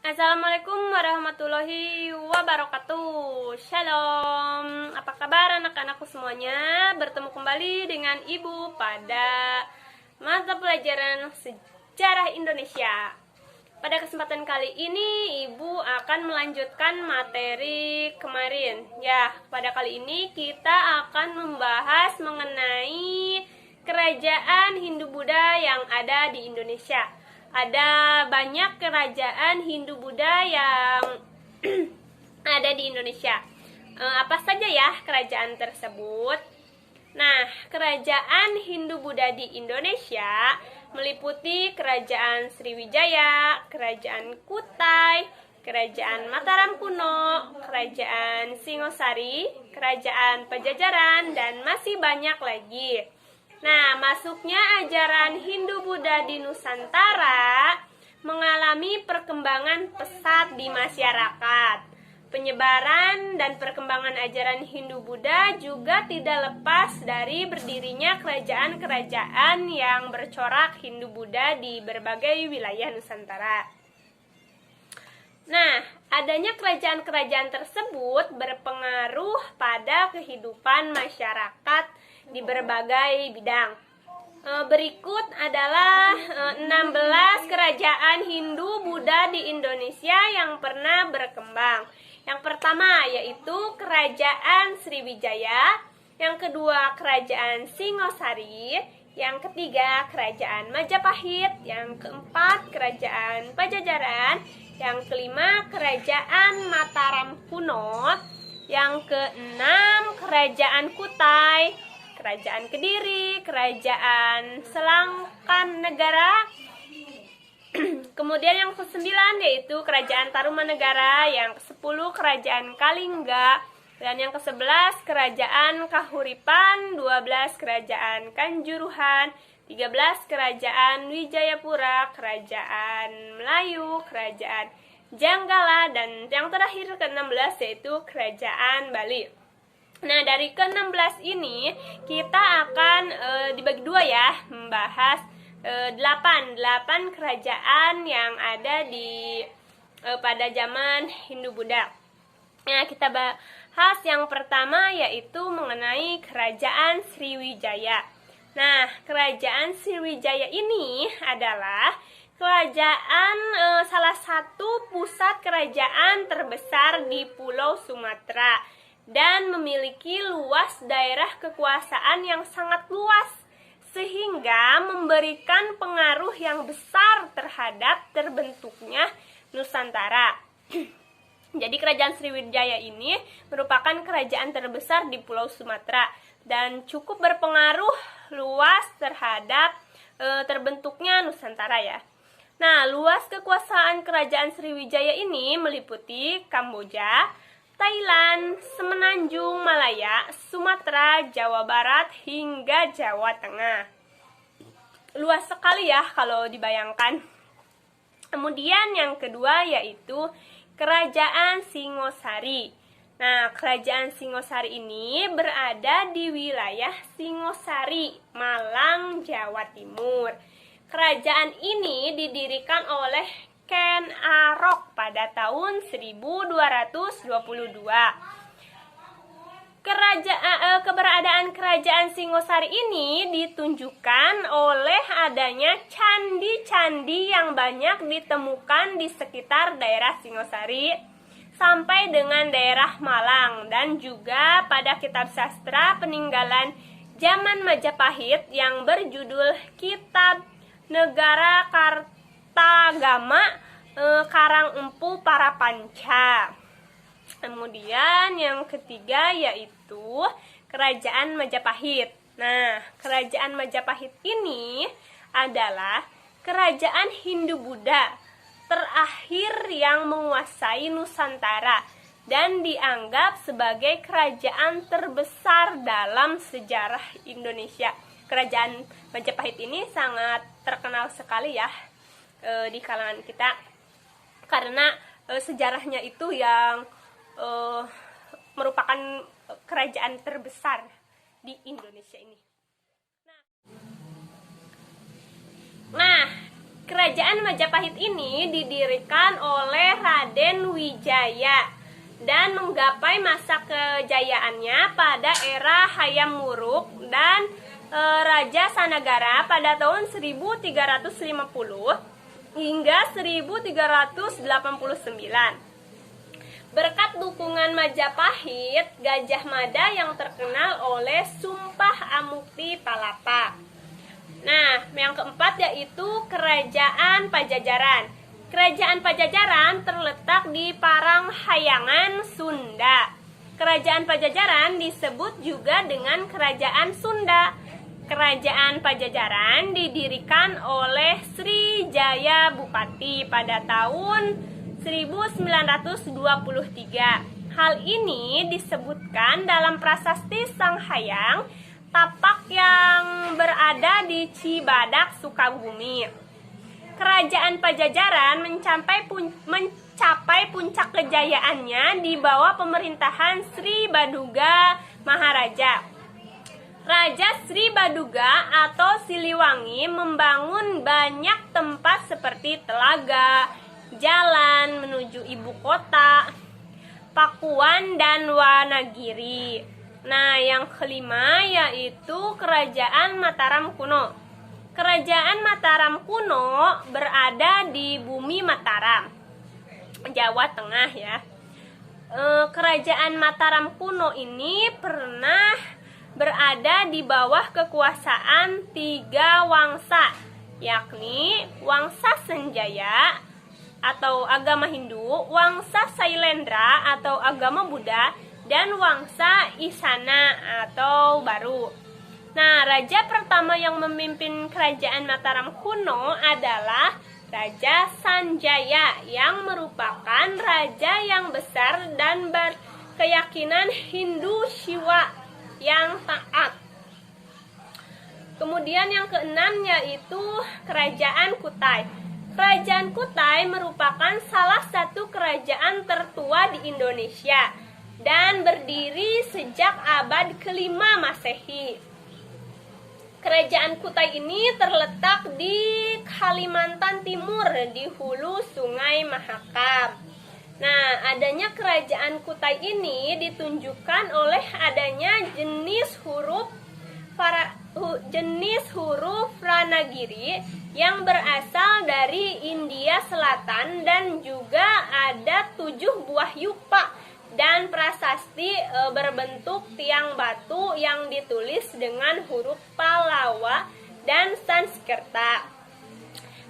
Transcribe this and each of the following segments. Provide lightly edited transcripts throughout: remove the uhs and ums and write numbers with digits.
Assalamualaikum warahmatullahi wabarakatuh. Shalom. Apa kabar anak-anakku semuanya? Bertemu kembali dengan Ibu pada mata pelajaran Sejarah Indonesia. Pada kesempatan kali ini Ibu akan melanjutkan materi kemarin. Ya, pada kali ini kita akan membahas mengenai kerajaan Hindu-Buddha yang ada di Indonesia. Ada banyak kerajaan Hindu-Buddha yang ada di Indonesia. Apa saja ya kerajaan tersebut? Nah, kerajaan Hindu-Buddha di Indonesia meliputi Kerajaan Sriwijaya, Kerajaan Kutai, Kerajaan Mataram Kuno, Kerajaan Singosari, Kerajaan Pajajaran, dan masih banyak lagi. Nah, masuknya ajaran Hindu-Buddha di Nusantara mengalami perkembangan pesat di masyarakat. Penyebaran dan perkembangan ajaran Hindu-Buddha juga tidak lepas dari berdirinya kerajaan-kerajaan yang bercorak Hindu-Buddha di berbagai wilayah Nusantara. Nah, adanya kerajaan-kerajaan tersebut berpengaruh pada kehidupan masyarakat di berbagai bidang. Berikut adalah 16 kerajaan Hindu-Buddha di Indonesia yang pernah berkembang. Yang pertama yaitu Kerajaan Sriwijaya, yang kedua Kerajaan Singosari, yang ketiga Kerajaan Majapahit, yang keempat Kerajaan Pajajaran, yang kelima Kerajaan Mataram Kuno, yang keenam Kerajaan Kutai, Kerajaan Kediri, Kerajaan Selangkan Negara. Kemudian yang ke-9 yaitu Kerajaan Tarumanegara, yang ke-10 Kerajaan Kalingga, dan yang ke-11 Kerajaan Kahuripan, 12 Kerajaan Kanjuruhan, 13 Kerajaan Wijayapura, Kerajaan Melayu, Kerajaan Janggala, dan yang terakhir ke-16 yaitu Kerajaan Bali. Nah, dari ke-16 ini kita akan dibagi dua ya, membahas 8 kerajaan yang ada di pada zaman Hindu-Buddha. Nah, kita bahas yang pertama yaitu mengenai Kerajaan Sriwijaya. Nah, Kerajaan Sriwijaya ini adalah kerajaan salah satu pusat kerajaan terbesar di Pulau Sumatera dan memiliki luas daerah kekuasaan yang sangat luas, sehingga memberikan pengaruh yang besar terhadap terbentuknya Nusantara. Jadi Kerajaan Sriwijaya ini merupakan kerajaan terbesar di Pulau Sumatera dan cukup berpengaruh luas terhadap terbentuknya Nusantara ya. Nah, luas kekuasaan Kerajaan Sriwijaya ini meliputi Kamboja, Thailand, Semenanjung Malaya, Sumatera, Jawa Barat, hingga Jawa Tengah. Luas sekali ya kalau dibayangkan. Kemudian yang kedua yaitu Kerajaan Singosari. Nah, Kerajaan Singosari ini berada di wilayah Singosari, Malang, Jawa Timur. Kerajaan ini didirikan oleh Ken Arok pada tahun 1222. Keberadaan Kerajaan Singosari ini ditunjukkan oleh adanya candi-candi yang banyak ditemukan di sekitar daerah Singosari sampai dengan daerah Malang, dan juga pada kitab sastra peninggalan zaman Majapahit yang berjudul Kitab Negara Kartagama Karang Empu Parapanca. Kemudian yang ketiga yaitu Kerajaan Majapahit. Nah, Kerajaan Majapahit ini adalah kerajaan Hindu-Buddha terakhir yang menguasai Nusantara dan dianggap sebagai kerajaan terbesar dalam sejarah Indonesia. Kerajaan Majapahit ini sangat terkenal sekali ya di kalangan kita karena sejarahnya itu yang merupakan kerajaan terbesar di Indonesia ini. Nah, Kerajaan Majapahit ini didirikan oleh Raden Wijaya dan menggapai masa kejayaannya pada era Hayam Wuruk dan Raja Sanagara pada tahun 1350 hingga 1389. Berkat dukungan Majapahit, Gajah Mada yang terkenal oleh Sumpah Amukti Palapa. Nah, yang keempat yaitu Kerajaan Pajajaran. Kerajaan Pajajaran terletak di Paranghayangan, Sunda. Kerajaan Pajajaran disebut juga dengan Kerajaan Sunda. Kerajaan Pajajaran didirikan oleh Sri Jaya Bupati pada tahun 1923. Hal ini disebutkan dalam prasasti Sanghayang Tapak yang berada di Cibadak, Sukabumi. Kerajaan Pajajaran mencapai puncak kejayaannya di bawah pemerintahan Sri Baduga Maharaja. Raja Sri Baduga atau Siliwangi membangun banyak tempat seperti telaga, jalan menuju ibu kota, Pakuan dan Wanagiri. Nah, yang kelima yaitu Kerajaan Mataram Kuno. Kerajaan Mataram kuno berada di Bumi Mataram, Jawa Tengah ya. Kerajaan Mataram kuno ini pernah berada di bawah kekuasaan 3 wangsa, yakni Wangsa Sanjaya atau agama Hindu, Wangsa Sailendra atau agama Buddha, dan Wangsa Isana atau Baru. Nah, raja pertama yang memimpin kerajaan Mataram kuno adalah Raja Sanjaya yang merupakan raja yang besar dan berkeyakinan Hindu Shiva yang taat. Kemudian yang keenam yaitu Kerajaan Kutai. Kerajaan Kutai merupakan salah satu kerajaan tertua di Indonesia dan berdiri sejak abad ke-5 Masehi. Kerajaan Kutai ini terletak di Kalimantan Timur di hulu Sungai Mahakam. Nah, adanya Kerajaan Kutai ini ditunjukkan oleh adanya jenis huruf Pranagiri yang berasal dari India Selatan dan juga ada 7 buah yupa dan prasasti berbentuk tiang batu yang ditulis dengan huruf Pallawa dan Sanskerta.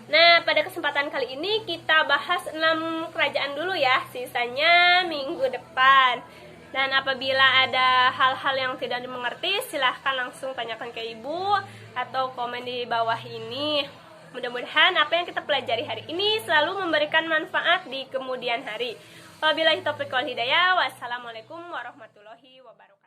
Nah, pada kesempatan kali ini kita bahas 6 kerajaan dulu ya, sisanya minggu depan. Dan apabila ada hal-hal yang tidak dimengerti, silahkan langsung tanyakan ke ibu atau komen di bawah ini. Mudah-mudahan apa yang kita pelajari hari ini selalu memberikan manfaat di kemudian hari. Wabillahi taufiq wal hidayah. Wassalamualaikum warahmatullahi wabarakatuh.